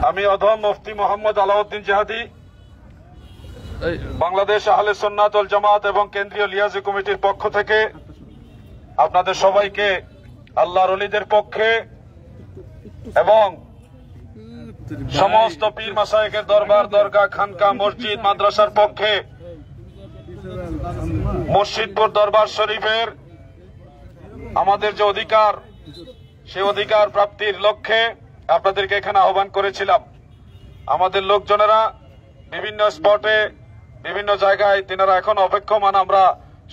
আমি অধম মুফতি মোহাম্মদ আলাউদ্দিন জিহাদি বাংলাদেশ আহলে সুন্নাত ওয়াল জামাত এবং কেন্দ্রীয় লিয়াজি কমিটির পক্ষ থেকে আপনাদের সবাইকে আল্লাহর ওলিদের পক্ষে এবং সমস্ত পীর মাশায়েখের দরবার, দরগা, খানকা, মসজিদ, মাদ্রাসার পক্ষে মুর্শিদপুর দরবার শরীফের আমাদের যে অধিকার, সেই অধিকার প্রাপ্তির লক্ষ্যে আপনাদেরকে এখানে আহ্বান করেছিলাম। আমাদের লোকজনেরা বিভিন্ন স্পটে, বিভিন্ন জায়গায় তিনারা এখন অপেক্ষমান। আমরা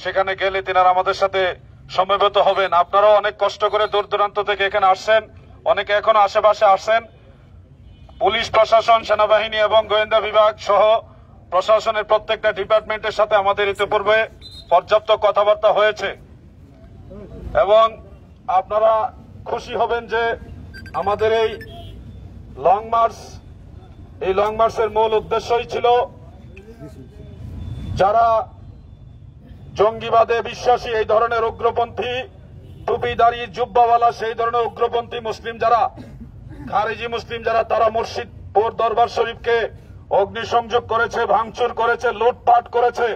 সেখানে গেলে তিনারা আমাদের সাথে সমবেত হবেন। আপনারাও অনেক কষ্ট করে দূর দূরান্ত থেকে এখানে আসছেন, অনেকে এখনো আশেপাশে আসছেন। পুলিশ প্রশাসন, সেনাবাহিনী এবং গোয়েন্দা বিভাগ সহ প্রশাসনের প্রত্যেকটা ডিপার্টমেন্টের সাথে আমাদের ইতিপূর্বে পর্যাপ্ত কথাবার্তা হয়েছে এবং আপনারা খুশি হবেন যে আমাদের এই লং মার্চের মূল উদ্দেশ্যই ছিল যারা জঙ্গিবাদে বিশ্বাসী, এই ধরনের উগ্রপন্থী টুপিদারি জুব্বাওয়ালা সেই ধরনের উগ্রপন্থী মুসলিম যারা, খারেজি মুসলিম যারা, তারা মুর্শিদপুর দরবার শরীফকে অগ্নিসংযোগ করেছে, ভাঙচুর করেছে, লুটপাট করেছে,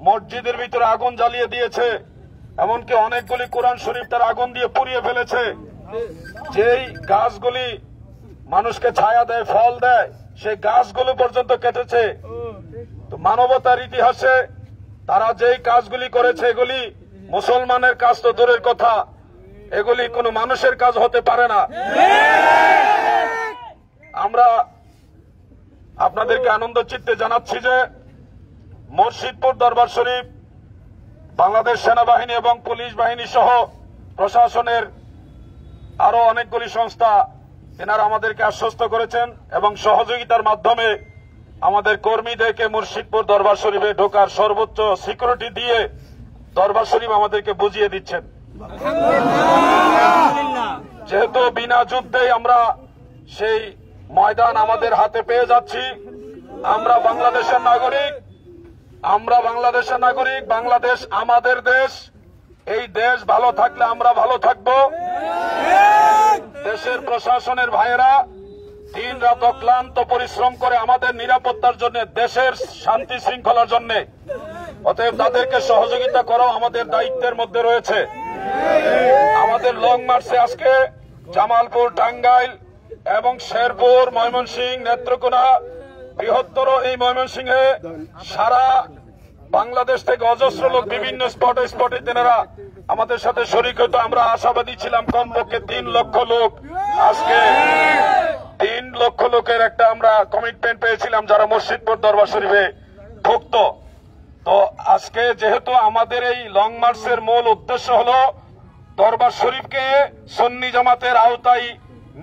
মসজিদের ভিতরে আগুন জ্বালিয়ে দিয়েছে, এমনকি অনেকগুলি কোরআন শরীফ তারা আগুন দিয়ে পুড়িয়ে ফেলেছে। যেই গাছগুলি মানুষকে ছায়া দেয়, ফল দেয়, সেই গাছগুলো পর্যন্ত কেটেছে। তো মানবতার ইতিহাসে তারা যেই কাজগুলি করেছে, এগুলি মুসলমানের কাজ তো দূরের কথা, এগুলি কোনো মানুষের কাজ হতে পারে না। আমরা আপনাদেরকে আনন্দ চিত্তে জানাচ্ছি যে মুর্শিদপুর দরবার শরীফ বাংলাদেশ সেনাবাহিনী এবং পুলিশ বাহিনী সহ প্রশাসনের আরো অনেকগুলি সংস্থা এনারা আমাদেরকে আশ্বস্ত করেছেন এবং সহযোগিতার মাধ্যমে আমাদের কর্মীদেরকে মুর্শিদপুর দরবার শরীফে ঢোকার সর্বোচ্চ সিকিউরিটি দিয়ে দরবার শরীফ আমাদেরকে বুঝিয়ে দিচ্ছেন। যেহেতু বিনা যুদ্ধেই আমরা সেই ময়দান আমাদের হাতে পেয়ে যাচ্ছি, আমরা বাংলাদেশের নাগরিক, বাংলাদেশ আমাদের দেশ। এই দেশ ভালো থাকলে আমরা ভালো থাকবো। দেশের প্রশাসনের ভাইয়েরা দিন রাত অক্লান্ত পরিশ্রম করে আমাদের নিরাপত্তার জন্য, দেশের শান্তি শৃঙ্খলার জন্য। অতএব তাদেরকে সহযোগিতা করাও আমাদের দায়িত্বের মধ্যে রয়েছে। আমাদের লং মার্চে আজকে জামালপুর, টাঙ্গাইল এবং শেরপুর, ময়মনসিংহ, নেত্রকোনা, বৃহত্তর এই ময়মনসিংহে সারা বাংলাদেশ থেকে অজস্র লোক বিভিন্ন স্পটে তেনারা আমাদের সাথে শরীক হতো। আমরা আশাবাদী ছিলাম কমপক্ষে 3 লক্ষ লোক। আজকে 3 লক্ষ লোকের একটা আমরা কমিটমেন্ট পেয়েছিলাম যারা মুর্শিদপুর দরবার শরীফে ভুক্ত। তো আজকে যেহেতু আমাদের এই লং মার্চের মূল উদ্দেশ্য হলো দরবার শরীফকে সুন্নি জামাতের আওতায়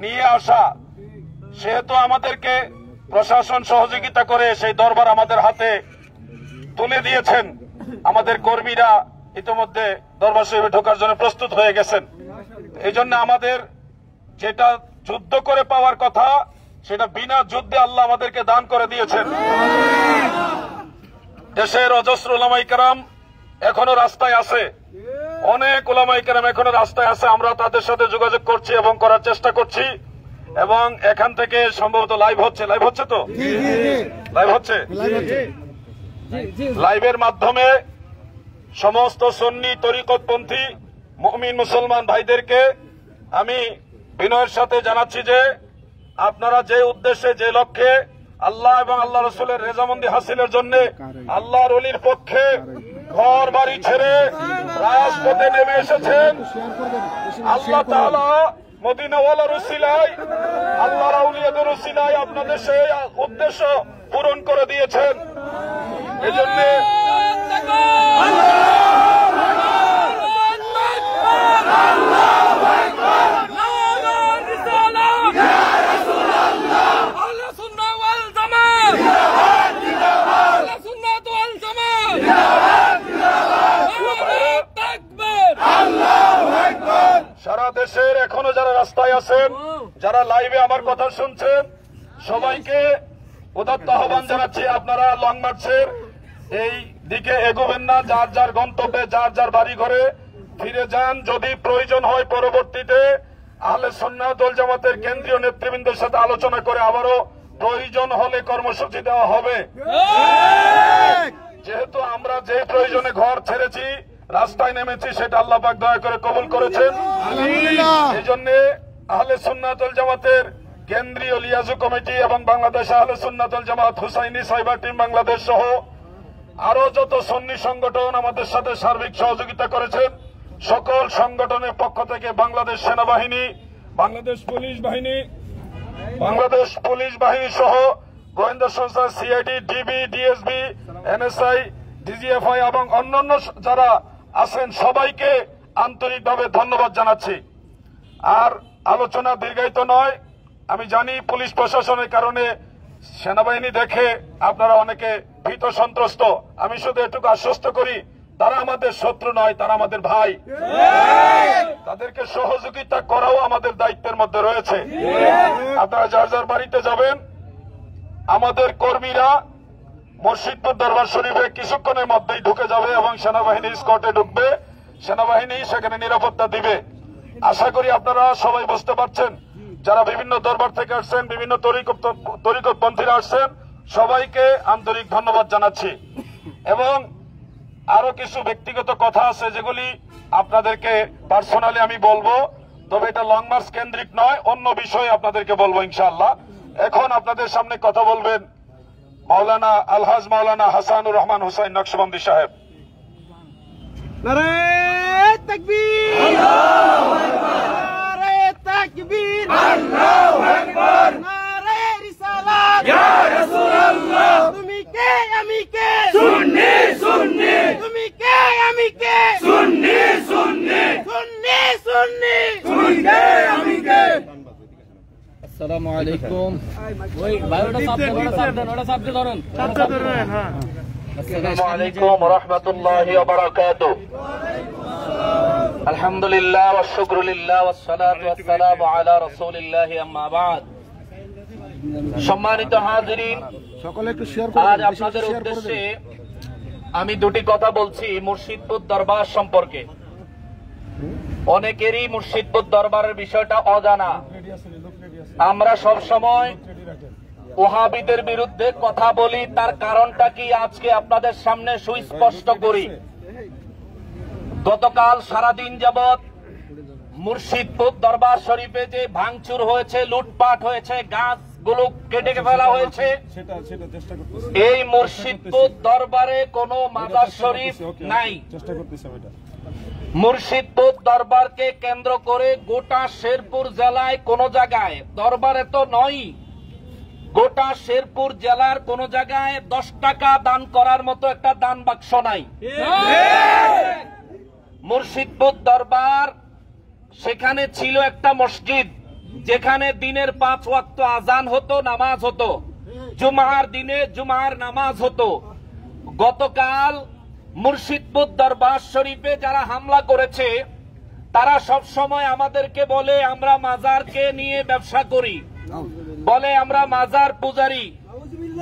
নিয়ে আসা, সেহেতু আমাদেরকে প্রশাসন সহযোগিতা করে সেই দরবার আমাদের হাতে তুলে দিয়েছেন। আমাদের কর্মীরা ইতিমধ্যে দরবার শরীফে ঢোকার জন্য প্রস্তুত হয়ে গেছেন। এই জন্য আমাদের যেটা যুদ্ধ করে পাওয়ার কথা, সেটা বিনা যুদ্ধে আল্লাহ আমাদেরকে দান করে দিয়েছেন। দেশের অজস্র উলামায়ে কেরাম এখনো রাস্তায় আছে, অনেক উলামায়ে কেরাম এখনো রাস্তায় আছে। আমরা তাদের সাথে যোগাযোগ করছি এবং করার চেষ্টা করছি এবং এখান থেকে সম্ভবত লাইভ হচ্ছে তো লাইভ হচ্ছে। লাইভের মাধ্যমে সমস্ত সুন্নি তরিকতপন্থী মুমিন মুসলমান ভাইদেরকে আমি বিনয়ের সাথে জানাচ্ছি যে আপনারা যে উদ্দেশ্যে, যে লক্ষ্যে আল্লাহ এবং আল্লাহ রসুলের রেজামন্দি হাসিলের জন্য আল্লাহর ওলির পক্ষে ঘর বাড়ি ছেড়ে রাজপথে নেমে এসেছেন, আল্লাহ তাআলা মদিনাওয়ালার উসিলায়, আল্লাহর আউলিয়াদের উসিলায় আপনাদের সেই উদ্দেশ্য পূরণ করে দিয়েছেন। এজন্য সারা দেশের এখনো যারা রাস্তায় আছেন, যারা লাইভে আমার কথা শুনছেন, সবাইকে উদাত্ত আহ্বান জানাচ্ছি আপনারা লং মার্চের এই দিকে এগোবেন না। যার যার গন্তব্যে, যার যার বাড়ি ঘরে ফিরে যান। যদি প্রয়োজন হয় পরবর্তীতে আহলে সুন্নাত ওয়াল জামাতের কেন্দ্রীয় নেতৃবৃন্দের সাথে আলোচনা করে আবারও প্রয়োজন হলে কর্মসূচি দেওয়া হবে। যেহেতু আমরা যে প্রয়োজনে ঘর ছেড়েছি, রাস্তায় নেমেছি, সেটা আল্লাহ পাক দয়া করে কবুল করেছেন। এই জন্য আহলে সুন্নাত ওয়াল জামাতের কেন্দ্রীয় লিয়াজু কমিটি এবং বাংলাদেশ আহলে সুন্নাত ওয়াল জামাত হুসাইনি সাইবার টিম বাংলাদেশ সহ আরো যত সুন্নি সংগঠন আমাদের সাথে সার্বিক সহযোগিতা করেছেন, সকল সংগঠনের পক্ষ থেকে বাংলাদেশ সেনাবাহিনী, বাংলাদেশ পুলিশ বাহিনী সহ গোয়েন্দা সংস্থা CID, DB, DSB, NSI, DGFI এবং অন্যান্য যারা আছেন সবাইকে আন্তরিকভাবে ধন্যবাদ জানাচ্ছি। আর আলোচনা দীর্ঘায়িত নয়, আমি জানি পুলিশ প্রশাসনের কারণে সেনাবাহিনী দেখে আপনারা অনেকে ভীত সন্ত্রস্ত। আমি শুধু এটুকু আশ্বস্ত করি, তারা আমাদের শত্রু নয়, তারা আমাদের ভাই। তাদেরকে সহযোগিতা করাও আমাদের দায়িত্বের মধ্যে রয়েছে। আপনারা যার যার বাড়িতে যাবেন, আমাদের কর্মীরা মসজিদপুর দরবার শরীফে কিছুক্ষণের মধ্যেই ঢুকে যাবে এবং সেনাবাহিনী স্কটে ঢুকবে, সেনাবাহিনী সেখানে নিরাপত্তা দিবে। আশা করি আপনারা সবাই বুঝতে পারছেন। যারা বিভিন্ন দরবার থেকে আসছেন, বিভিন্ন তরিকতপন্থীরা আসছেন, সবাইকে আন্তরিক ধন্যবাদ জানাচ্ছি। এবং আরো কিছু ব্যক্তিগত কথা আছে যেগুলি আপনাদেরকে পার্সোনালি আমি বলবো, তবে এটা লং মার্চ কেন্দ্রিক নয়, অন্য বিষয়ে আপনাদেরকে বলবো ইনশাআল্লাহ। এখন আপনাদের সামনে কথা বলবেন মাওলানা আলহাজ মাওলানা হাসানুর রহমান হুসাইন নকশবন্দি সাহেব। নারে তাকবীর, আল্লাহু আকবার, নারে তাকবীর, আল্লাহু আকবার, নারে রিসালাত, ইয়া রাসূলুল্লাহ, তুমি কে আমি কে, সুন্নি সুন্নি, তুমি কে আমি কে, সুন্নি সুন্নি, সুন্নি সুন্নি, তুমি কে আমি কে। আসসালামু আলাইকুম। ওই বায়োটা সাবধান ধরেন। হ্যাঁ। আসসালামু আলাইকুম ওয়া রাহমাতুল্লাহি ওয়া বারাকাতুহু। আলহামদুলিল্লাহ ওয়া শুকরুলিল্লাহ ওয়াস সালাতু ওয়াস সালামু আলা রাসূলিল্লাহ, আম্মা বা'দ। সম্মানিত হাজিরিন, সকলে একটু শেয়ার করুন। আজ আপনাদের উদ্দেশ্যে আমি দুটি কথা বলছি মুর্শিদপুর দরবার সম্পর্কে। অনেকেরই মুর্শিদপুর দরবারের বিষয়টা অজানা। আমরা সব সময় ওহাবিদের বিরুদ্ধে কথা বলি, তার কারণটা কি আজকে আপনাদের সামনে সুস্পষ্ট করি। গতকাল সারাদিন যাবৎ মুর্শিদপুর দরবার শরীফে যে ভাঙচুর হয়েছে, লুটপাট হয়েছে, গাছগুলো কেটে ফেলা হয়েছে, এই মুর্শিদপুর দরবারে কোনো মাজার শরীফ নাই। মুর্শিদপুর দরবারকে কেন্দ্র করে গোটা শেরপুর জেলায় কোন জায়গায়, দরবারে তো নয়, গোটা শেরপুর জেলার কোন জায়গায় 10 টাকা দান করার মতো একটা দান বাক্স নাই। মুর্শিদপুর দরবার, সেখানে ছিল একটা মসজিদ যেখানে দিনের 5 ওয়াক্ত আজান হতো, নামাজ হতো, জুমার দিনে জুমার নামাজ হতো। গতকাল মুর্শিদপুর দরবার শরীফে যারা হামলা করেছে, তারা সব সময় আমাদেরকে বলে আমরা মাজারকে নিয়ে ব্যবসা করি, বলে আমরা মাজার পূজারি,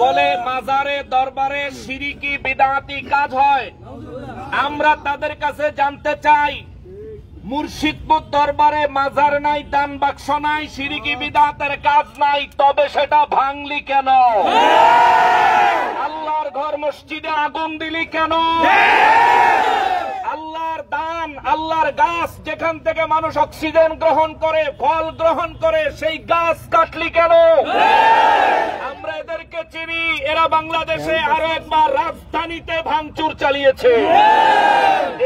বলে মাজারে দরবারে শিরকি বিদআতি কাজ হয়। আমরা তাদের কাছে জানতে চাই, মুর্শিদপুর দরবারে মাজার নাই, দান বাক্স নাই, শিরকি বিদআতের কাজ নাই, তবে সেটা ভাঙলি কেন? আল্লাহর ঘর মসজিদে আগুন দিলি কেন? আল্লাহর দান, আল্লাহর গাছ যেখান থেকে মানুষ অক্সিজেন গ্রহণ করে, ফল গ্রহণ করে, সেই গাছ কাটলি কেন? আমরা এদেরকে চিনি, এরা বাংলাদেশে আরো একবার রাজধানীতে ভাঙচুর চালিয়েছে।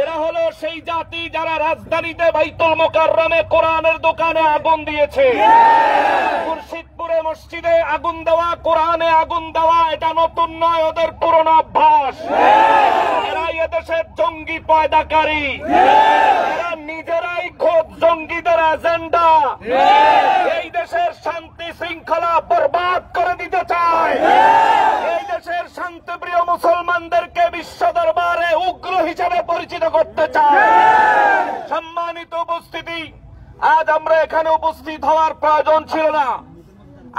এরা হলো সেই জাতি যারা রাজধানীতে বাইতুল মুকাররমে কোরআনের দোকানে আগুন দিয়েছে। মুর্শিদপুরে মসজিদে আগুন দেওয়া, কোরআনে আগুন দেওয়া, এটা নতুন নয়, ওদের পুরনো অভ্যাস। এরা এদেশের জঙ্গি পয়দাকারী, এরা নিজেরাই খোদ জঙ্গিদের এজেন্ডা। এই দেশের শান্তি শৃঙ্খলা বরবাদ করে দিতে চায়। এই দেশের শান্তিপ্রিয় মুসলমানদেরকে বিশ্ব দরবারে উগ্র হিসেবে পরিচিত করতে চায়। সম্মানিত উপস্থিতি, আজ আমরা এখানে উপস্থিত হওয়ার প্রয়োজন ছিল না।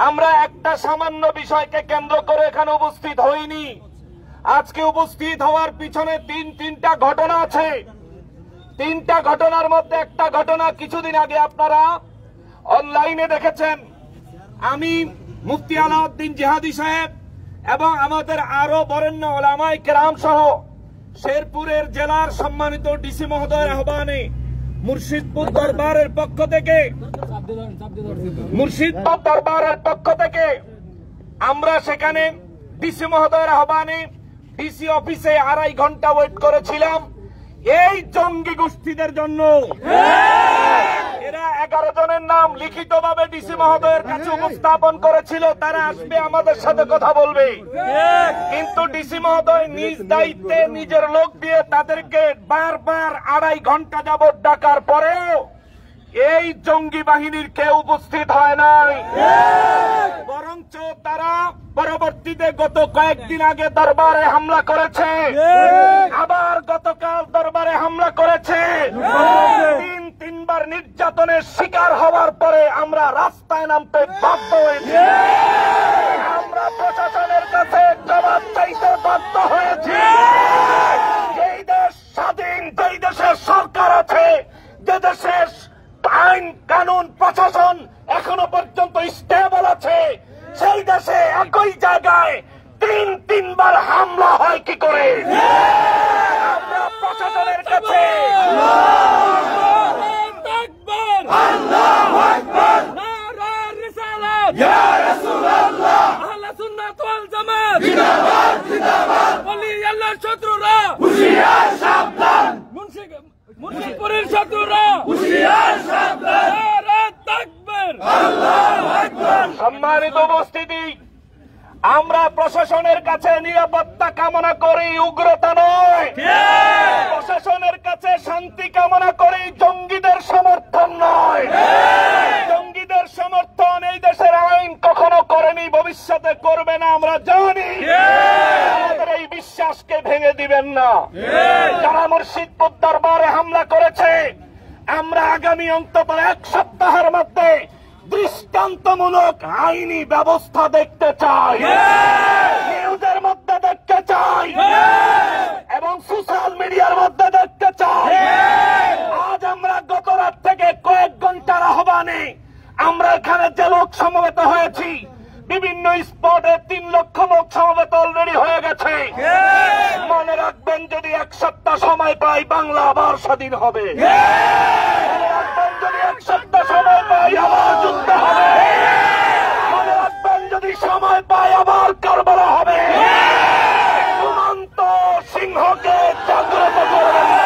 আমরা একটা সামান্য বিষয়কে কেন্দ্র করে এখানে উপস্থিত হইনি। আজকে উপস্থিত হওয়ার পিছনে তিনটা ঘটনা আছে। 3টা ঘটনার মধ্যে একটা ঘটনা কিছুদিন আগে আপনারা অনলাইনে দেখেছেন আমি মুফতি আলাউদ্দিন জিহাদি সাহেব এবং আমাদের আরো বরেণ্য ওলামায়ে কেরাম সহ শেরপুরের জেলার সম্মানিত ডিসি মহোদয়ের আহ্বানে মুর্শিদপুর দরবারের পক্ষ থেকে আমরা সেখানে ডিসি মহোদয়ের আহ্বানে ডিসি অফিসে 2.5 ঘন্টা ওয়েট করেছিলাম এই জঙ্গি গোষ্ঠীদের জন্য। এরা 11 জনের নাম লিখিতভাবে ডিসি মহোদয়ের কাছে উপস্থাপন করেছিল, তারা আসবে আমাদের সাথে কথা বলবে, কিন্তু ডিসি মহোদয় নিজ দায়িত্বে নিজের লোক দিয়ে তাদেরকে বারবার 2.5 ঘন্টা যাবত ডাকার পরেও এই জঙ্গি বাহিনীর কেউ উপস্থিত হয় নাই। বরঞ্চ তারা পরবর্তীতে গত কয়েকদিন আগে দরবারে হামলা করেছে, আবার গতকাল দরবারে হামলা করেছে। 3-3বার নির্যাতনের শিকার হওয়ার পরে আমরা রাস্তায় নামতে বাধ্য হয়েছি। আমরা প্রশাসনের কাছে জবাব চাইতে বাধ্য হয়েছি। যেই দেশ স্বাধীন, যেই দেশের সরকার আছে, যে দেশের আইন কানুন প্রশাসন এখনো পর্যন্ত স্টেবল আছে, সেই দেশে একই জায়গায় 3-3বার হামলা হয় কি করে? আমরা প্রশাসনের কাছে মুন্সিপুরের শত্রুরা সম্মানিত উপস্থিতি, আমরা প্রশাসনের কাছে নিরাপত্তা কামনা করি, উগ্রতা নয়। প্রশাসনের কাছে শান্তি কামনা করি, জঙ্গিদের সমর্থন নয়। জঙ্গিদের সমর্থন এই দেশের আইন কখনো করেনি, ভবিষ্যতে করবে না, আমরা জানি। আমাদের এই বিশ্বাসকে ভেঙে দিবেন না। যারা মুর্শিদপুর দরবারে হামলা করেছে, আমরা আগামী অন্তত 1 সপ্তাহের মধ্যে দৃষ্টান্তমূলক আইনি ব্যবস্থা দেখতে চাই, নিউজের মধ্যে দেখতে চাই এবং সোশ্যাল মিডিয়ার মধ্যে দেখতে চাই। আজ আমরা গত রাত থেকে কয়েক ঘন্টার আহ্বানে আমরা এখানে যে লোক সমবেত হয়েছি, বিভিন্ন স্পটে 3 লক্ষ লোক সমবেত অলরেডি হয়ে গেছে। মনে রাখবেন, যদি 1 সপ্তাহ সময় পাই, বাংলা আবার স্বাধীন হবে। মনে রাখবেন, যদি 1 সপ্তাহ সময় পাই, আবার যুদ্ধ হবে। মনে রাখবেন, যদি সময় পাই, আবার কারবালা হবে। ঘুমন্ত সিংহকে জাগ্রত করবেন না,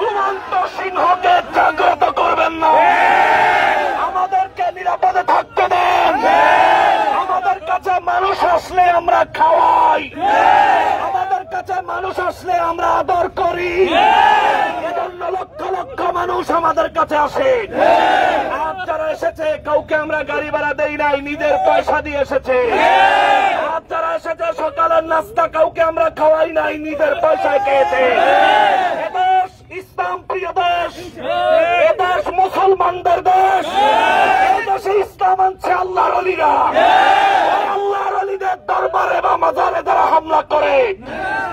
ঘুমন্ত সিংহকে জাগ্রত করবেন না। আমাদেরকে নিরাপদে থাকতে দেন। আমাদের কাছে মানুষ আসলে আমরা খাওয়াই, আমাদের কাছে মানুষ আসলে আমরা আদর করি। এজন্য লক্ষ লক্ষ মানুষ আমাদের কাছে আসে। আজ যারা এসেছে, কাউকে আমরা গাড়ি ভাড়া দেই নাই, নিজের পয়সা দিয়ে এসেছে। আজ যারা এসেছে, সকালের নাস্তা কাউকে আমরা খাওয়াই নাই, নিজের পয়সায় খেয়েছে। এদেশ ইসলাম প্রিয় দেশ, এদেশ মুসলমানদের দেশ। এই দেশে ইসলাম আনছে আল্লাহর ওলিরা। আল্লাহর ওলিদের দরবারে বা মাজারে যারা হামলা করে,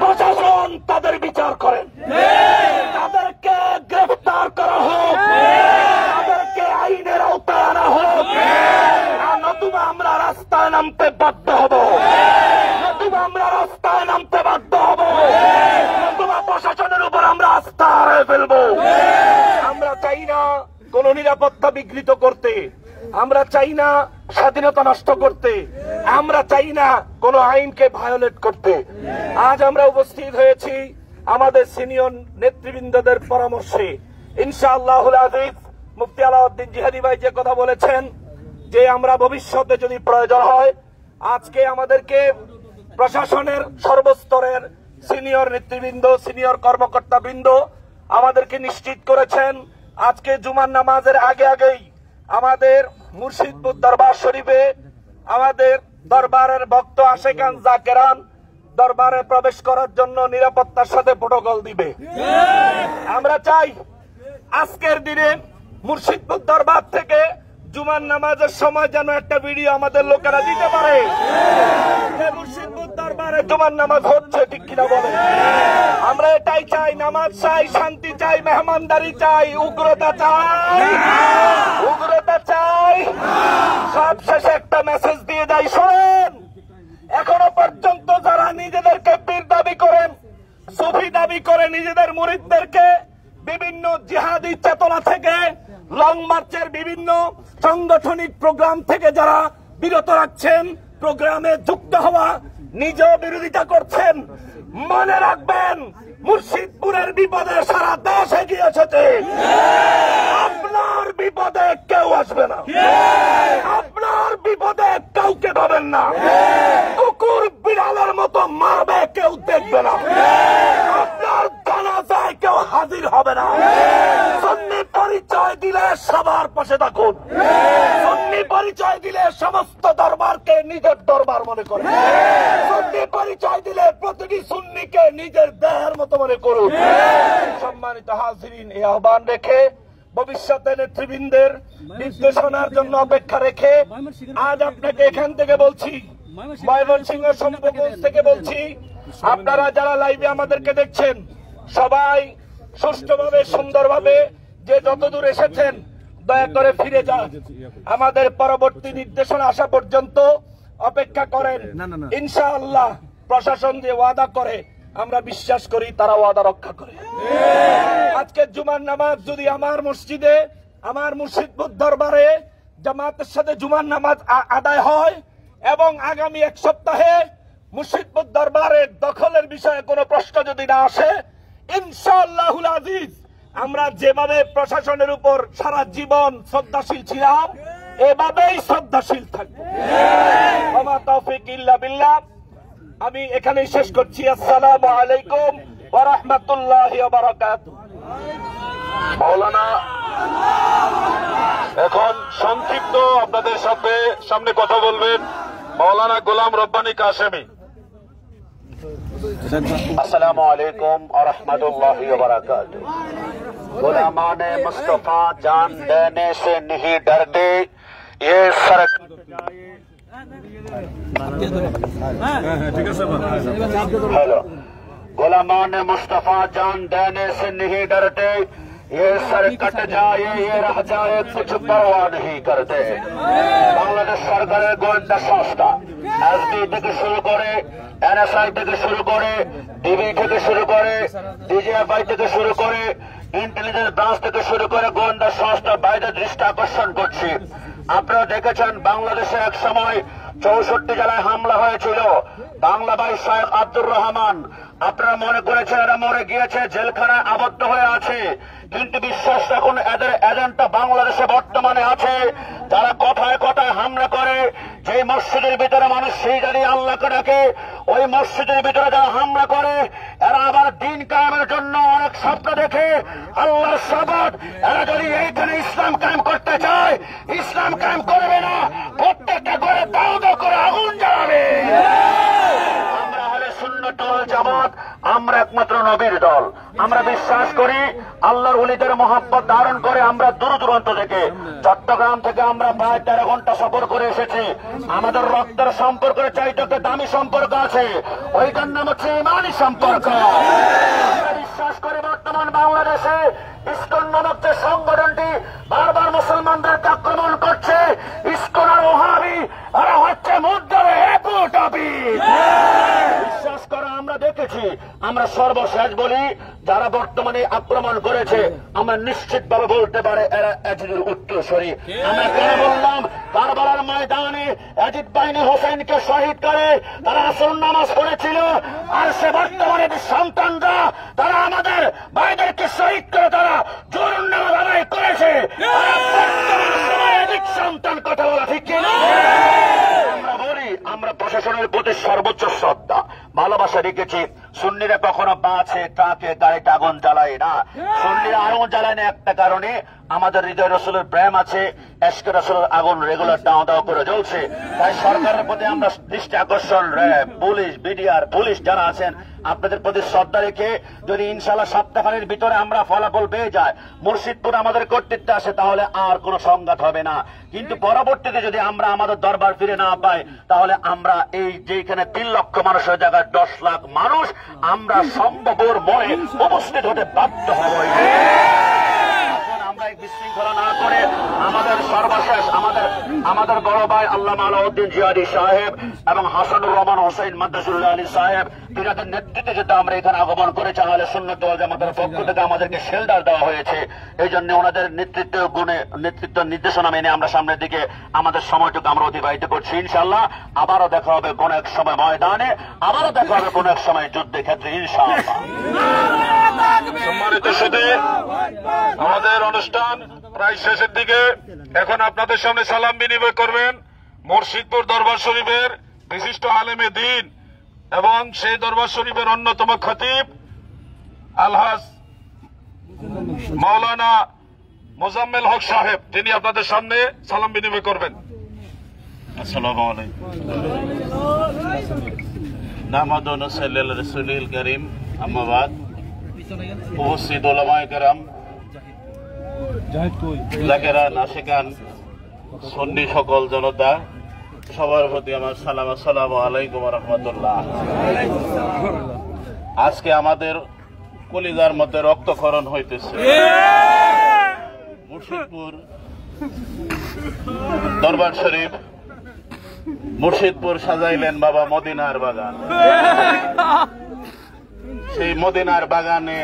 প্রশাসন তাদের বিচার করেন, তাদেরকে গ্রেফতার করা হোক, তাদেরকে আইনের আওতায় আনা হোক। নতুবা আমরা রাস্তায় নামতে বাধ্য হব, নতুবা আমরা রাস্তায় নামতে বাধ্য হব, নতুবা প্রশাসনের উপর আমরা আস্থা হারিয়ে ফেলবো। আমরা চাই না কোন নিরাপত্তা বিঘ্নিত করতে, আমরা চাই না স্বাধীনতা নষ্ট করতে, আমরা চাই না কোন আইনকে ভায়োলেট করতে। আজ আমরা উপস্থিত হয়েছি আমাদের সিনিয়র নেতৃবৃন্দদের পরামর্শে। ইনশাআল্লাহুল আজিজ মুফতি আলাউদ্দিন জিহাদি ভাই যে কথা বলেছেন যে আমরা ভবিষ্যতে যদি প্রয়োজন হয়, আজকে আমাদেরকে প্রশাসনের সর্বস্তরের সিনিয়র নেতৃবৃন্দ, সিনিয়র কর্মকর্তা বৃন্দ আমাদেরকে নিশ্চিত করেছেন আজকে জুমার নামাজের আগে আগেই আমাদের মুর্শিদপুর দরবার শরীফে আমাদের দরবারের ভক্ত আশেকান জাকেরান দরবারে প্রবেশ করার জন্য নিরাপত্তার সাথে প্রোটোকল দিবে। আমরা চাই আজকের দিনে মুর্শিদপুর দরবার থেকে জুমার নামাজের সময় যেন একটা ভিডিও আমাদের লোকেরা দিতে পারে। মুর্শিদপুর দরবারে জুমার নামাজ হচ্ছে, ঠিক কিনা বলে? আমরা এটাই চাই, নামাজ চাই, শান্তি চাই, মেহমানদারি চাই, উগ্রতা চাই, উগ্রতা চাই। সব শেষে একটা মেসেজ দিয়ে যাই, শোনেন, এখনো পর্যন্ত যারা নিজেদেরকে পীর দাবি করেন, সুফি দাবি করে নিজেদের মুরিদদেরকে বিভিন্ন জিহাদি চেতনা থেকে, লং মার্চের বিভিন্ন সাংগঠনিক প্রোগ্রাম থেকে যারা বিরত রাখছেন, প্রোগ্রামে যুক্ত হওয়া, নিজেও বিরোধিতা করছেন, মনে রাখবেন মুর্শিদপুরের বিপদে সারা দেশ এগিয়ে এসেছে। আপনার বিপদে কেউ আসবে না, আপনার বিপদে কাউকে পাবেন না। কুকুর বিড়ালের মতো মারবে, কেউ দেখবে না। আপনার জানাজায় কেউ হাজির হবে না। সুন্নি পরিচয় দিলে সবার পাশে থাকুন। সুন্নি পরিচয় দিলে সমস্ত দরবারকে নিজের দরবার মনে করে। সুন্নি পরিচয় দিলে প্রতিটি সুন্নিকে নিজের দেহের মতো মনে করুন। সম্মানিত হাজিরিন, এই আহ্বান রেখে ভবিষ্যতে নেতৃবৃন্দের নির্দেশনার জন্য অপেক্ষা রেখে আজ আপনাকে এখান থেকে বলছি, ময়মনসিংহ শম্ভুগঞ্জ থেকে বলছি, আপনারা যারা লাইভে আমাদেরকে দেখছেন সবাই সুষ্ঠুভাবে, সুন্দরভাবে, যে যতদূর এসেছেন দয়া করে ফিরে যান। আমাদের পরবর্তী নির্দেশনা আসা পর্যন্ত অপেক্ষা করেন। ইনশাআল্লাহ প্রশাসন যে ওয়াদা করে আমরা বিশ্বাস করি তারা ওয়াদা রক্ষা করে। আজকে জুমার নামাজ যদি আমার মসজিদে, আমার মুর্শিদপুর দরবারে জামাতের সাথে জুমার নামাজ আদায় হয় এবং আগামী এক সপ্তাহে মুর্শিদপুর দরবারের দখলের বিষয়ে কোনো প্রশ্ন যদি না আসে, ইনশাআল্লাহুল আজিজ আমরা যেভাবে প্রশাসনের উপর সারা জীবন শ্রদ্ধাশীল ছিলাম এভাবেই শ্রদ্ধাশীল থাকবো। ওয়া তাওফিক ইল্লা বিল্লাহ। আমি এখানেই শেষ করছি। আসসালামু আলাইকুম ওয়া রাহমাতুল্লাহি ওয়া বারাকাতুহু। মাওলানা এখন সংক্ষিপ্ত আপনাদের সামনে কথা বলবেন মাওলানা গোলাম রব্বানী কাশেমি। अस्सलामु अलैकुम और रहमतुल्लाहि व बरकातुहू। गुलामाने मुस्तफा जान देने से नहीं डरते, ये सर हेलो। गुलामाने मुस्तफा जान देने से नहीं डरते, ये सर कट जाए ये रह जाए कुछ परवाह नहीं करते। बांग्लादेश सरकारेर गोয়েন্দা সংস্থা এসবি থেকে শুরু করে, এনএসআই থেকে শুরু করে, ডিবি থেকে শুরু করে, ডিজিএফআই থেকে শুরু করে, ইন্টেলিজেন্স ব্রাঞ্চ থেকে শুরু করে গোয়েন্দা সংস্থা বাইরে দৃষ্টি আকর্ষণ করছি। আপনারা দেখেছেন বাংলাদেশে এক সময় 64 জেলায় হামলা হয়েছিল। বাংলা ভাই শেখ আব্দুর রহমান, আপনারা মনে করেছেন এরা মরে গিয়েছে, জেলখানায় আবদ্ধ হয়ে আছে, কিন্তু বিশ্বাস রাখুন এদের এজেন্টটা বাংলাদেশে বর্তমানে আছে, যারা কথায় কথায় হামলা করে। যে মসজিদের ভিতরে মানুষ সেই জানি আল্লাহকে ডাকে, ওই মসজিদের ভিতরে যারা হামলা করে এরা আবার দিন কায়েমের জন্য অনেক স্বপ্ন দেখে। আল্লাহর শপথ, এরা যদি এইখানে ইসলাম কায়েম করতে চায়, ইসলাম কায়েম করবে না, প্রত্যেকটা ঘরে দাও দাও করে আগুন জ্বালাবে। আমরা হলে সুন্নাত ওয়াল জামাত, আমরা একমাত্র নবীর দল। আমরা বিশ্বাস করি আল্লাহর ওলিদের মহব্বত ধারণ করে আমরা দূর দূরান্ত থেকে, চট্টগ্রাম থেকে আমরা প্রায় 13 ঘন্টা সফর করে এসেছি। আমাদের রক্তের সম্পর্কের চাইতে একটা দামি সম্পর্ক আছে, ওইটার নাম হচ্ছে ইমানি সম্পর্ক। আমরা বিশ্বাস করি বর্তমান বাংলাদেশে ইসকন নামক যে সংগঠনটি বারবার মুসলমানদেরকে আক্রমণ করছে, ইসকন আর ওহাবি এরা হচ্ছে মুদ্রারে এপুটাপি। বিশ্বাস করো আমরা দেখেছি। আমরা সর্বশেষ বলি যারা বর্তমানে আক্রমণ করেছে আমরা নিশ্চিতভাবে বলতে পারে এরা এজিদের উত্তরসূরি। আমরা কেন বললাম, কারবালার ময়দানে এজিদ বাহিনী হোসেনকে শহীদ করে তারা আসর নামাজ পড়েছিল, আর সে বর্তমানে সন্তানরা তারা আমাদের ভাইদেরকে শহীদ করে তারা জোরুন নামাজ আদায় করেছে। সন্তান কথা বলা ঠিক কিনা? আমরা বলি আমরা প্রশাসনের প্রতি সর্বোচ্চ শ্রদ্ধা ভালোবাসা রেখেছি। সুন্নিরা কখনো বাসে ট্রাকে গাড়িতে আগুন জ্বালায় না। সুন্নিরা আগুন জ্বালায় না একটা কারণে, আমাদের হৃদয় রসুলের প্রেম আছে, এশকে রসুলের আগুন রেগুলার দাও দাও করে জ্বলছে। তাই সরকারের প্রতি আমরা দৃষ্টি আকর্ষণ, র্যাব, পুলিশ, বিডিআর, পুলিশ যারা আছেন আপনাদের প্রতি শ্রদ্ধা রেখে যদি ইনশাআল্লাহ সপ্তাহখানের ভিতরে আমরা ফলাফল পেয়ে যাই, মুর্শিদপুর আমাদের কর্তৃত্বে আসে, তাহলে আর কোনো সংঘাত হবে না। কিন্তু পরবর্তীতে যদি আমরা আমাদের দরবার ফিরে না পাই, তাহলে আমরা এই যেখানে 3 লক্ষ মানুষের জায়গায় 10 লাখ মানুষ আমরা সম্ভবর মনে উপস্থিত হতে বাধ্য হব। আমরা বিশৃঙ্খলা না করে আমাদের সর্বশেষ আমাদের বড় ভাই আল্লামা আলাউদ্দিন জিয়াদি সাহেব এবং হাসানুর রহমান হোসেন মাদ্রাসুল্লাহ আলী সাহেব, তিনাদের নেতৃত্বে যদি আমরা এখানে আগমন করেছি, তাহলে সুন্নাত ওয়াল জামাতের পক্ষ থেকে আমাদেরকে শেল্টার দেওয়া হয়েছে। এই জন্য ওনাদের নেতৃত্ব নির্দেশনা মেনে আমরা সামনের দিকে আমাদের সময়টুকু আমরা অতিবাহিত করছি। ইনশাআল্লাহ আবারও দেখা হবে কোন এক সময় ময়দানে, আবারও দেখা হবে কোন এক সময় যুদ্ধের ক্ষেত্রে ইনশাআল্লাহ। সম্মানিত সুধী, আমাদের অনুষ্ঠান প্রায় শেষের দিকে। এখন আপনাদের সামনে সালাম বিনিময় করবেন মুর্শিদপুর দরবার শরীফের বিশিষ্ট আলেমে দ্বীন এবং সেই দরবার শরীফের অন্যতম খতিব আলহাজ মাওলানা মোজাম্মেল হক সাহেব, তিনি আপনাদের সামনে সালাম বিনিময় করবেন। আসসালামু আলাইকুম। নাহমাদু ওয়া নুসাল্লি আলা রাসূলিল কারীম, আম্মা বাদ। উপস্থিত উলামায়ে কেরাম, জাকেরা, নাশিকান, সুন্নি সকল জনতা, সবার প্রতি আমার সালাম। আসসালামু আলাইকুম ওয়া রাহমাতুল্লাহ। আজকে আমাদের কলিজার মধ্যে রক্তক্ষরণ হইতেছে। মুর্শিদপুর দরবার শরীফ, মুর্শিদপুর সাজাইলেন বাবা মদিনার বাগান। সেই মদিনার বাগানে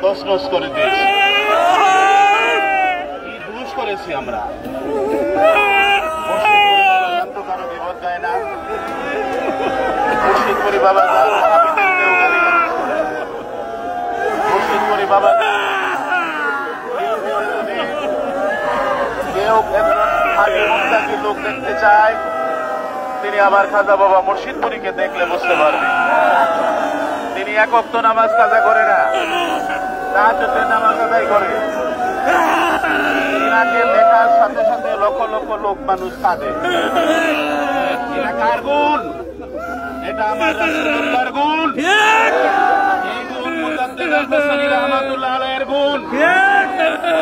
তছনছ করে দিয়েছে। কি দোষ করেছি আমরা? কারো বিপদ যায় না। মুর্শিদপুরি বাবা মুর্শিদপুরি বাবা কেউ লোক দেখতে চায়, তিনি আবার খাজা বাবা মুর্শিদপুরীকে দেখলে বুঝতে পারবে। তিনি এক ওয়াক্ত নামাজ কাজা করে না, তাহাজ্জুদের নামাজ আদায় করে। ইনাকে লেখার সাথে সাথে লক্ষ লক্ষ লোক মানুষ কাঁদে। এটা কার গুণ? এটা আমার রাসূলুল্লাহর গুণ। এই গুণ মুজাদ্দিদ আল-হাসানী রাহমাতুল্লাহ আলাইহির গুণ।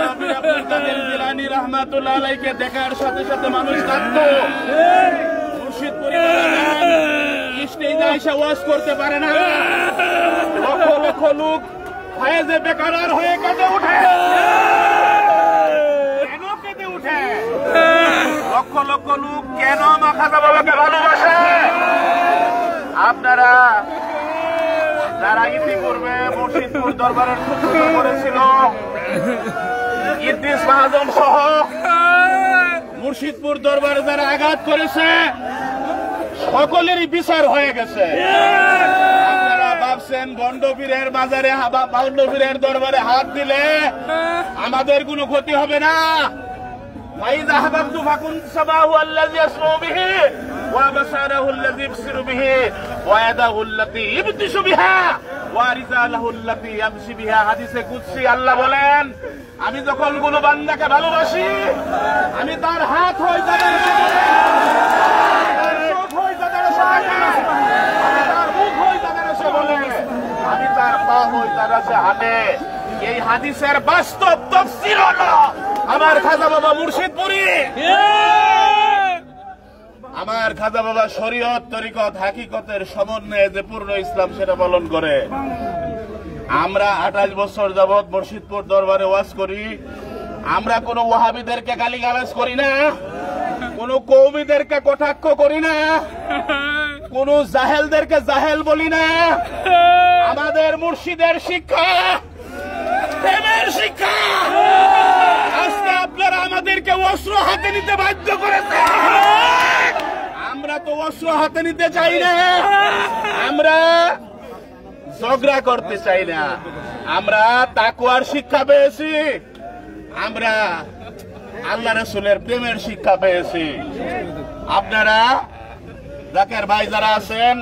নবী আব্দুল কাদের জিলানী রাহমাতুল্লাহ আলাইহিকে দেখার সাথে সাথে মানুষ কাঁদতো। মুর্শিদপুরি স্টেজে এসে ওয়াজ করতে পারে না, লক্ষ লক্ষ লোক ফায়েজে বেকারার হয়ে কেঁদে উঠে। কেন কেঁদে উঠে? লক্ষ লক্ষ লোক কেন মা খাজা বাবাকে ভালোবাসে? আপনারা যারা ইতিপূর্বে মুর্শিদপুর দরবারের সূচনা করেছিল, ইদ্রিস মাহাজন সহ মুর্শিদপুর দরবারে যারা আঘাত করেছে, সকলেরই বিচার হয়ে গেছে। আপনারা ভাবছেন বন্ডপীরের বাজারে, বন্ডপীরের দরবারে হাত দিলে আমাদের কোনো ক্ষতি হবে না। فإذا أحببت فكن سمعه الذي يسمع به وبصره الذي يبصر به ويده التي يبطش بها ورجله التي يمشي بها। হাদিসে কুদসি আল্লাহ বলেন, আমি যখন কোনো বান্দাকে ভালোবাসি, আমি তার হাত হই তাদের সাথে, তার চোখ হই তাদের সাথে, আমি তার মুখ হই তাদের সাথে বলে, আমি তার পা হই তাদের সাথে হাঁটে। এই হাদিসের বাস্তব তাফসীর হলো আমার খাজা বাবা মুর্শিদপুরি। আমার খাজা বাবা শরীয়ত, তরিকত, হাকিকতের সমন্বয়ে যে পূর্ণ ইসলাম সেটা পালন করে। আমরা 28 বছর যাবৎ মুর্শিদপুর দরবারে ওয়াজ করি। আমরা কোন ওয়াহাবিদেরকে গালিগালাজ করি না, কোন কওমিদেরকে কটাক্ষ করি না, কোন জাহেলদেরকে জাহেল বলি না। আমাদের মুর্শিদের শিক্ষা প্রেমের শিক্ষা। আজকে আপনারা আমাদেরকে অস্ত্র হাতে নিতে বাধ্য করেছেন। আমরা তো অস্ত্র হাতে নিতে চাই না, আমরা ঝগড়া করতে চাই না। আমরা তাকওয়ার শিক্ষা পেয়েছি, আমরা আল্লাহ রাসূলের প্রেমের শিক্ষা পেয়েছি। আপনারা জাকের ভাই যারা আছেন,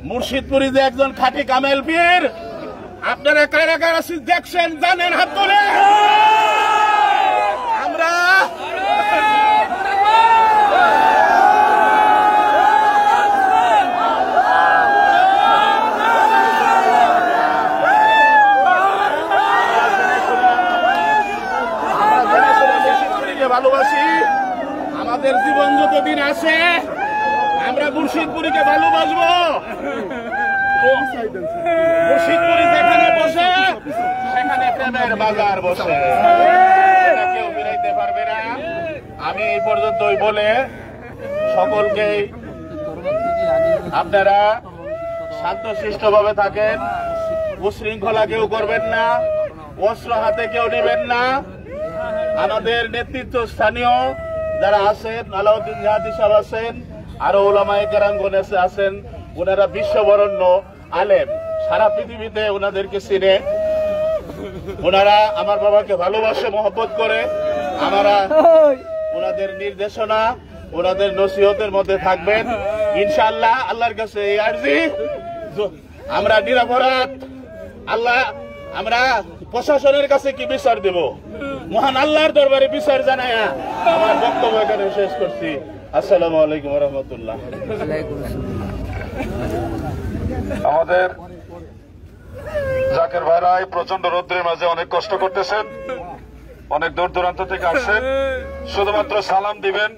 মুর্শিদপুরি যে একজন খাঁটি কামেল পীর, আপনারা কারা কারা দেখছেন জানেন? হাত তোলে। আমরা আমাদের জীবন যতদিন আসে আমরা মুর্শিদপুরীকে ভালোবাসবো। মুর্শিদপুরী যেখানে বসে সেখানে প্রেমের বাজার বসে, এটা কেউ মিলাইতে পারবে না। আমি এই পর্যন্তই বলে সকলকে আপনারা শান্তশিষ্ট ভাবে থাকেন, উশৃঙ্খলা কেউ করবেন না, অস্ত্র হাতে কেউ নেবেন না। আমাদের নেতৃত্ব স্থানীয় যারা আছেন, আলাউদ্দিন জাহাদি সাহেব আছেন, আরো ওলামায়ে কেরামগণ আছেন, ওনারা বিশ্ববরণ্য আলেম, সারা পৃথিবীতে ওনাদেরকে চিনে। ওনারা আমার বাবাকে ভালোবাসে, মহব্বত করে। আমরা ওনাদের নির্দেশনা, ওনাদের নসিহতের মধ্যে থাকবেন ইনশাআল্লাহ। আল্লাহর কাছে এই আরজি, আমরা নিরপরাধ। আল্লাহ, আমরা প্রশাসনের কাছে কি বিচার দেব? মহান আল্লাহর দরবারে বিচার জানায়া আমার বক্তব্য এখানে শেষ করছি। আসসালামু আলাইকুম ওয়া রাহমাতুল্লাহ। আমাদের জাকের ভাইরা এই প্রচন্ড রোদ্রের মাঝে অনেক কষ্ট করতেছেন, অনেক দূর দূরান্ত থেকে আসছেন। শুধুমাত্র সালাম দিবেন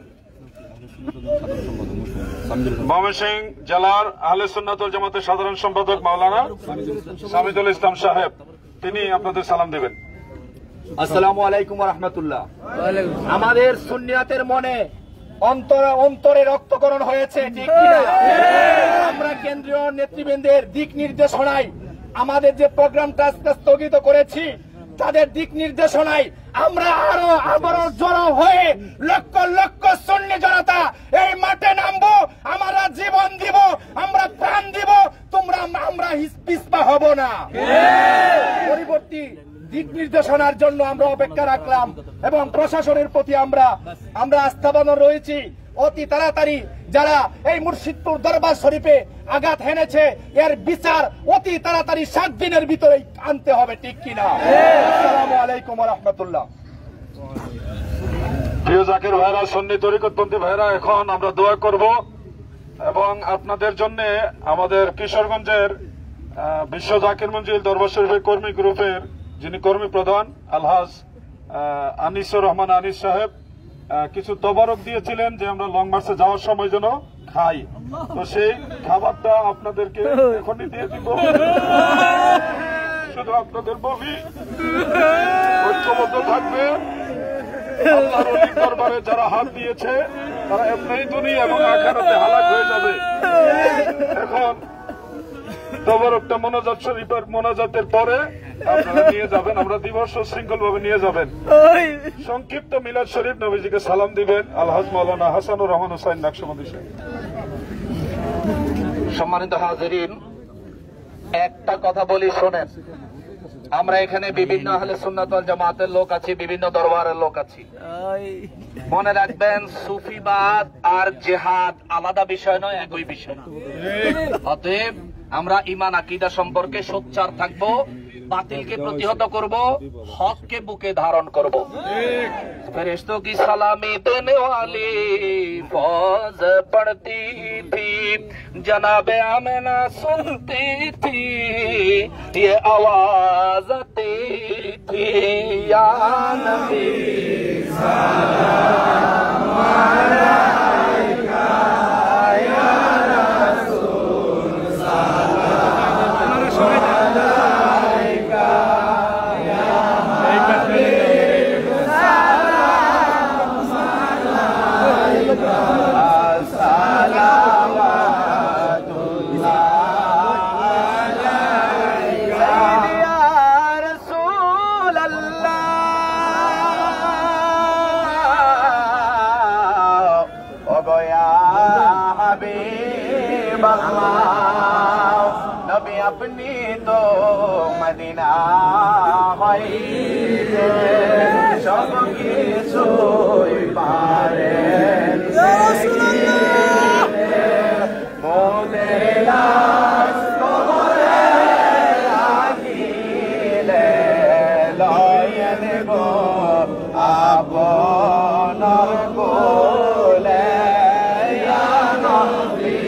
ময়মনসিংহ জেলার আহলে সুন্নাত ওয়াল জামাতের সাধারণ সম্পাদক মাওলানা সামিদুল ইসলাম সাহেব, তিনি আপনাদের সালাম দিবেন। আসসালামু আলাইকুম ওয়া রাহমাতুল্লাহ। আমাদের সুন্নিয়াতের মনে অন্তরে রক্তকরণ হয়েছে, ঠিক কিনা? আমরা কেন্দ্রীয় নেতৃবৃন্দের দিক নির্দেশনায় আমাদের যে প্রোগ্রামটা আজকে স্থগিত করেছি, তাদের দিক নির্দেশনায় আমরা আবারও জড়ো হয়ে লক্ষ লক্ষ সুন্নি জনতা এই মাঠে নামবো। আমরা জীবন দিব, আমরা প্রাণ দিব, আমরা পিছপা হব না। পরিবর্তী দিক নির্দেশনার জন্য আমরা অপেক্ষা রাখলাম এবং প্রশাসনের প্রতি আমরা আস্থাবান রয়েছি। অতি তাড়াতাড়ি যারা এই মুর্শিদপুর দরবার শরীফে আঘাত হেনেছে, এর বিচার অতি তাড়াতাড়ি 7 দিনের ভিতরেই আনতে হবে, ঠিক কিনা? আসসালামু আলাইকুম ওয়া রাহমাতুল্লাহ। প্রিয় জাকির ভাইরা, সুন্নি তরিকতপন্থী ভাইরা, এখন আমরা দোয়া করব এবং আপনাদের জন্য আমাদের কিশোরগঞ্জের বিশ্ব জাকির মঞ্জিল দরবার শরীফের কর্মী গ্রুপের যিনি কর্মী প্রধান আলহাজ আনিসুর রহমান আনিস সাহেব কিছু তবারক দিয়েছিলেন যে আমরা লং মার্চে যাওয়ার সময় যেন খাই। তো সেই খাবারটা আপনাদেরকে এখনই দিয়ে দিব। শুধু আপনাদের বলি, ঐক্যবদ্ধ থাকবে। আল্লাহর ওলির দরবারে যারা হাত দিয়েছে তারা এমনি দুনিয়া এবং আখিরাতে হালাক হয়ে যাবে। এখন তবারকটা মোনাজাত শরীফের মোনাজাতের পরে আপনারা নিয়ে যাবেন, আমরা দিবস শৃঙ্খল ভাবে নিয়ে যাবেন। সংক্ষিপ্ত মিলাদ শরীফ নবীজিকে সালাম দিবেন আলহাজ মাওলানা হাসানুর রহমান হুসাইন নাকশবন্দি সাহেব। সম্মানিত হাজিরিন, একটা কথা বলি শোনেন। আমরা এখানে বিভিন্ন আহলে সুন্নাত ওয়াল জামাতের লোক আছি, বিভিন্ন দরবারের লোক আছি। মনে রাখবেন, সুফিবাদ আর জিহাদ আলাদা বিষয় নয়, একই বিষয়। অতএব আমরা ঈমান আকীদা সম্পর্কে সোচ্চার থাকব, বাতিলকে প্রতিহত করব, হককে বুকে ধারণ করব। ফেরেশতों की सलामी देने वाली फौज पढ़ती थी, जनाबे आमिना सुनती थी, ये आवाज आती थी, या नबी सलाम अलैका या रसूल सलाम अलैका या हबीब सलाम अलैका सलावतुल्लाह अलैका या रसूल अल्लाह ओ गया हबीब अल्लाह नबी अपनी तो मदीना হইতে সব কিছুই পারেন মোদের লাশ কবরে রাখিলে লয়েন গো আপনার কোলে ইয়া নবী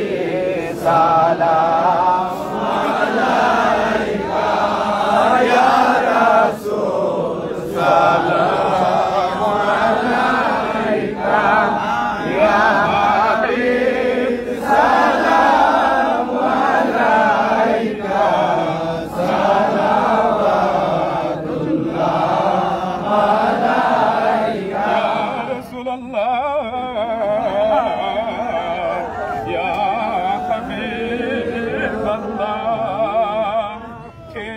সালাম আলাইকা ইয়া রাসূল ইয়া হাবিবাল্লাহ কে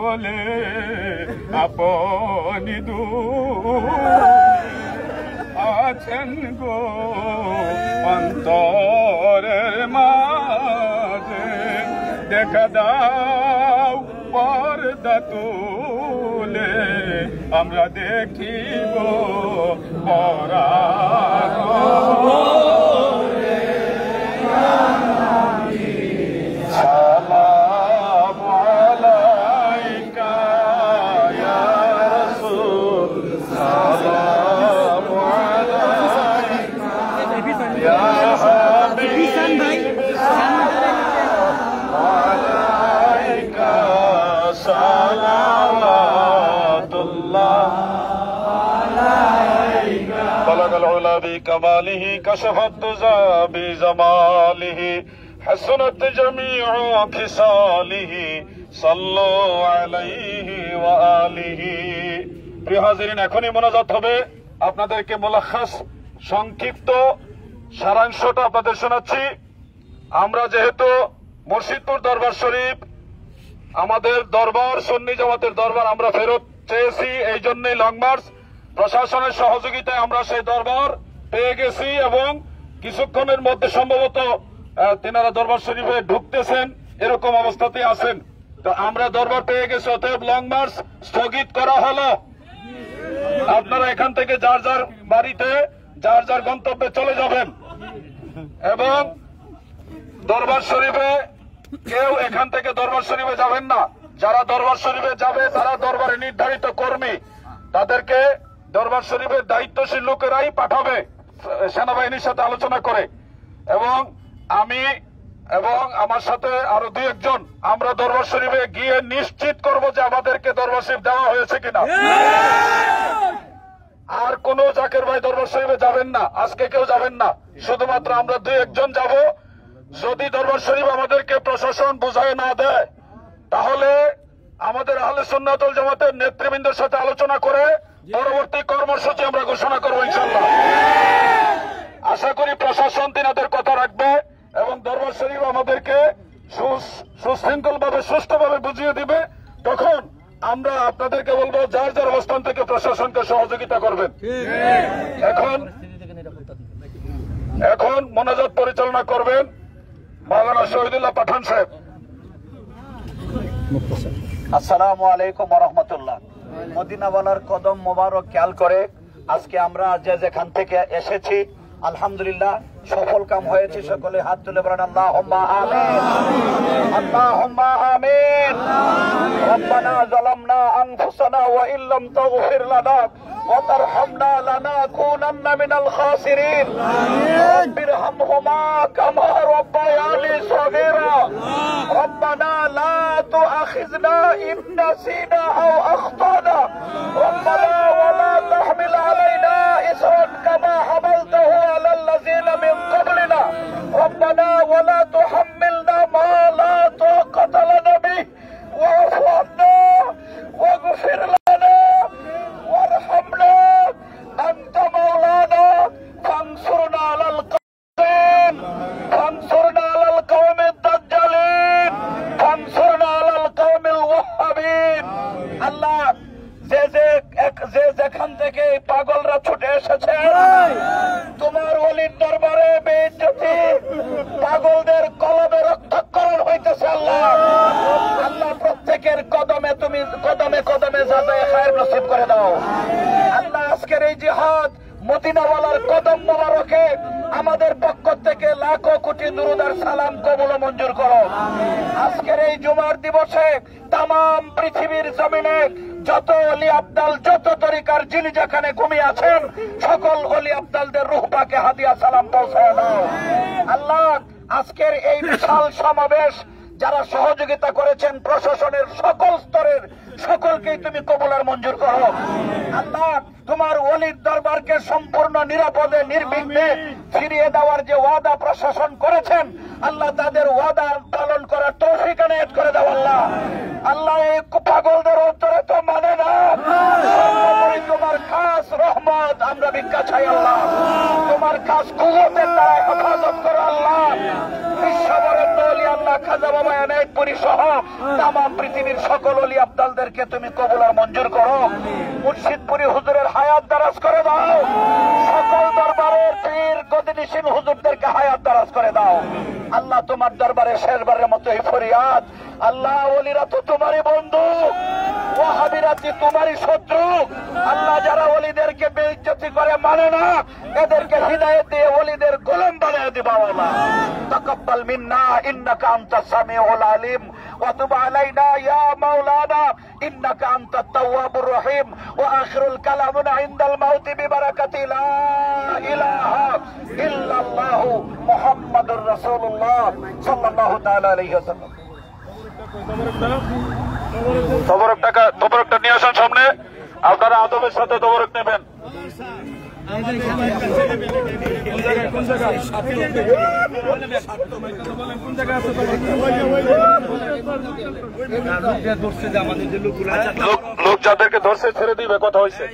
বলে আপনি আছেন গো অন্তরের মাঝে দেখা দাও পর্দা তুলে আমরা দেখিব পরাণ সালাম আলাইকা ইয়া রাসূল সালাম আলাইকা ইয়া হাবিব আলাইকা সালাতুল্লাহ আলাইকা بلغ العلا بكماله كشف الدجى بجماله حسنت جميع خصاله صلوا عليه وآله প্রিয় হাজিরিন এখনই মোনাজাত হবে আপনাদেরকে মুলাখাস সংক্ষিপ্ত সারাংশটা আপনাদের শোনাচ্ছি আমরা যেহেতু মুর্শিদপুর দরবার শরীফ আমাদের দরবার সুন্নি জামাতের দরবার আমরা ফেরত চেয়েছি এই জন্যই লং মার্চ প্রশাসনের সহযোগিতায় আমরা সেই দরবার পেয়ে গেছি এবং কিছুক্ষণের মধ্যে সম্ভবত তেনারা দরবার শরীফে ঢুকতেছেন এরকম অবস্থাতে আছেন তো আমরা দরবার পেয়ে গেছি অতএব লং মার্চ স্থগিত করা হলো আপনারা এখান থেকে যার যার বাড়িতে যার যার গন্তব্যে চলে যাবেন এবং দরবার শরীফে কেউ এখান থেকে দরবার শরীফে যাবেন না যারা দরবার শরীফে যাবে তারা দরবারে নির্ধারিত কর্মী তাদেরকে দরবার শরীফের দায়িত্বশীল লোকেরাই পাঠাবে সেনাবাহিনীর সাথে আলোচনা করে এবং আমি এবং আমার সাথে আরো দুই একজন আমরা দরবার শরীফে গিয়ে নিশ্চিত করব যে আমাদেরকে দরবার শরীফ দেওয়া হয়েছে কিনা আর কোন জাকের ভাই দরবার শরীফে যাবেন না আজকে কেউ যাবেন না শুধুমাত্র আমরা দুই একজন যাব যদি দরবার শরীফ আমাদেরকে প্রশাসন বুঝায় না দেয় তাহলে আমাদের আহলে সুন্নাত ওয়াল জামাতের নেতৃবৃন্দের সাথে আলোচনা করে পরবর্তী কর্মসূচি আমরা ঘোষণা করবো ইনশাআল্লাহ আশা করি প্রশাসন তিনাদের কথা রাখবে এবং দরবার শরীফ আমাদেরকে সুশৃঙ্খল ভাবে সুষ্ঠুভাবে বুঝিয়ে দিবে তখন আমরা আপনাদেরকে বলবো যার যার অবস্থান থেকে প্রশাসনকে সহযোগিতা করবেন এখন মোনাজাত পরিচালনা করবেন মাওলানা শহীদুল্লাহ পাঠান সাহেব আসসালামু আলাইকুম ওয়া রাহমাতুল্লাহ মদিনাওয়ালার কদম মোবারক খেয়াল করে আজকে আমরা যে যেখান থেকে এসেছি আলহামদুলিল্লাহ সফল কাম হয়েছে সকলে হাত তুলে বলেন আল্লাহুম্মা আমিন আল্লাহুম্মা আমিন রব্বানা যালামনা আনফুসানা ওয়া ইল্লাম তাগফির লানা ওয়া তারহামনা লানাকুনান্না মিনাল খাসিরিন রব্বিরহামহুমা কামা রাব্বায়ানি সাগীরা রব্বানা লা তুআখিযনা ইন নাসিনা আও আখতানা রব্বানা ওয়া লা তাহমিল আলাইনা ইসরান কামা হামালতাহু আলাল লাযিনা মিন قبلنا ربنا ولا تحملنا ما لا طاقة لنا به واعف عنا واغفر لنا وارحمنا أنت مولانا فانصرنا على القوم فانصرنا على القوم الدجالين فانصرنا على القوم الوهابين الله যে যেখান থেকে পাগলরা ছুটে এসেছে তোমার ওলির দরবারে বেইজ্জতি পাগলদের কলবে রক্তক্ষরণ হইতেছে আল্লাহ আল্লাহ প্রত্যেকের কদমে তুমি কদমে কদমে যাচাই খায়ের নসিব করে দাও আল্লাহ আজকের এই জিহাদ মদিনাওয়ালার কদম মোবারকে আমাদের পক্ষ থেকে লাখো কোটি দুরূদ আর সালাম কবুল ও মঞ্জুর করো আজকের এই জুমার দিবসে তামাম পৃথিবীর জমিনে যত ওলি আবদাল যত তরিকার যিনি যেখানে ঘুমিয়ে আছেন সকল ওলি আবদালদের রূহ পাকে হাদিয়া সালাম পৌঁছায় দাও আল্লাহ আজকের এই বিশাল সমাবেশ যারা সহযোগিতা করেছেন প্রশাসনের সকল স্তরের সকলকেই তুমি কবুল আর মঞ্জুর করো আল্লাহ তোমার ওলির দরবারকে সম্পূর্ণ নিরাপদে নির্বিঘ্নে ফিরিয়ে দেওয়ার যে ওয়াদা প্রশাসন করেছেন আল্লাহ তাদের ওয়াদা পালন করার তৌফিক এনায়েত করে দাও আল্লাহ। আল্লাহ এই পাগলদের অন্তরে তো মানে না, সর্বোপরি তোমার খাস রহমত আমরা ভিক্ষা চাই আল্লাহ। তোমার খাস কুওয়াতের দ্বারা হেফাজত করো আল্লাহ। বিশ্ববরের দলি আল্লাহ খাজা বাবা এনায়েতপুরী সহ তাম পৃথিবীর সকল অলি আব্দালদেরকে তুমি কবুল আর মঞ্জুর করো। মুর্শিদপুরী হুজুরের হায়াত দারাজ করে দাও। সকল দরবারের পীর গদিনিশীন হুজুরদেরকে হায়াত দারাজ করে দাও আল্লাহ। তোমার দরবারে শেষবারের মতো এই ফরিয়াদ আল্লাহ, ওলিরা তো তোমারই বন্ধু, ওয়াহাবিরা তোমারই শত্রু আল্লাহ। যারা ওলিদেরকে বেইজ্জতি করে মানে না, এদেরকে হিদায়াত দিয়ে ওলিদের গোলাম বানিয়ে দিবা আল্লাহ। তাকাব্বাল মিন্না ইন্নাকা আনতাস সামিউল আলিম ওয়া তুব আলাইনা ইয়া মাওলানা ইন্নাকা আনতাত তাওয়াবুর রহিম। ওয়া আখিরুল কালামুনা ইনদাল মাউতি বিবারাকাতি লা ইলাহা ইল্লাল্লাহ মুহাম্মাদুর রাসূলুল্লাহ সাল্লাল্লাহু তাআলা আলাইহি ওয়াসাল্লাম। তবরকটা নিয়ে আসেন সামনে। আপনারা আদবের সাথে তবরক নেবেন। লোক যাদেরকে ধরছে ছেড়ে দিবে, কথা হয়েছে।